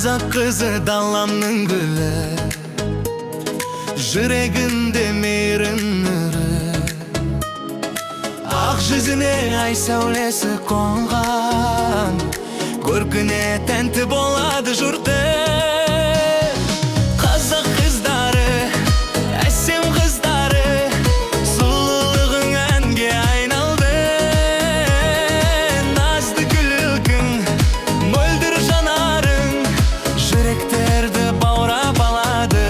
Қазақ қызы даламның гүлі, жүрегінде мейірім нұры, ақ жүзіне ай сәулесі қонған, көркіне тәнті болады жұрты. Қазақ қыздары, әсем қыздары, сұлулығың әнге айналды. Назды күлкің, мөлдір жанарың, жүректерді баурап алады.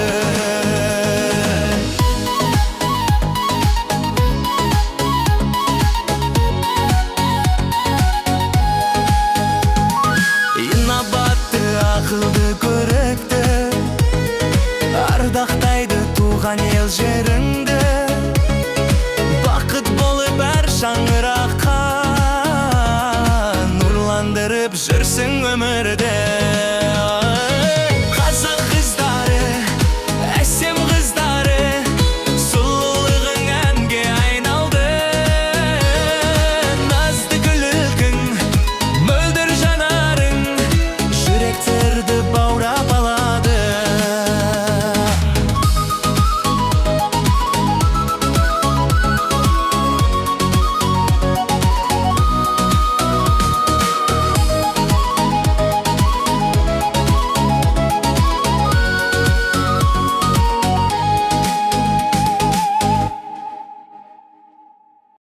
Инабатты, ақылды, көрікті, ардақтайды туған ел жеріңді. Бақыт болып әр шаңыраққа, нұрландырып жүрсің өмірді.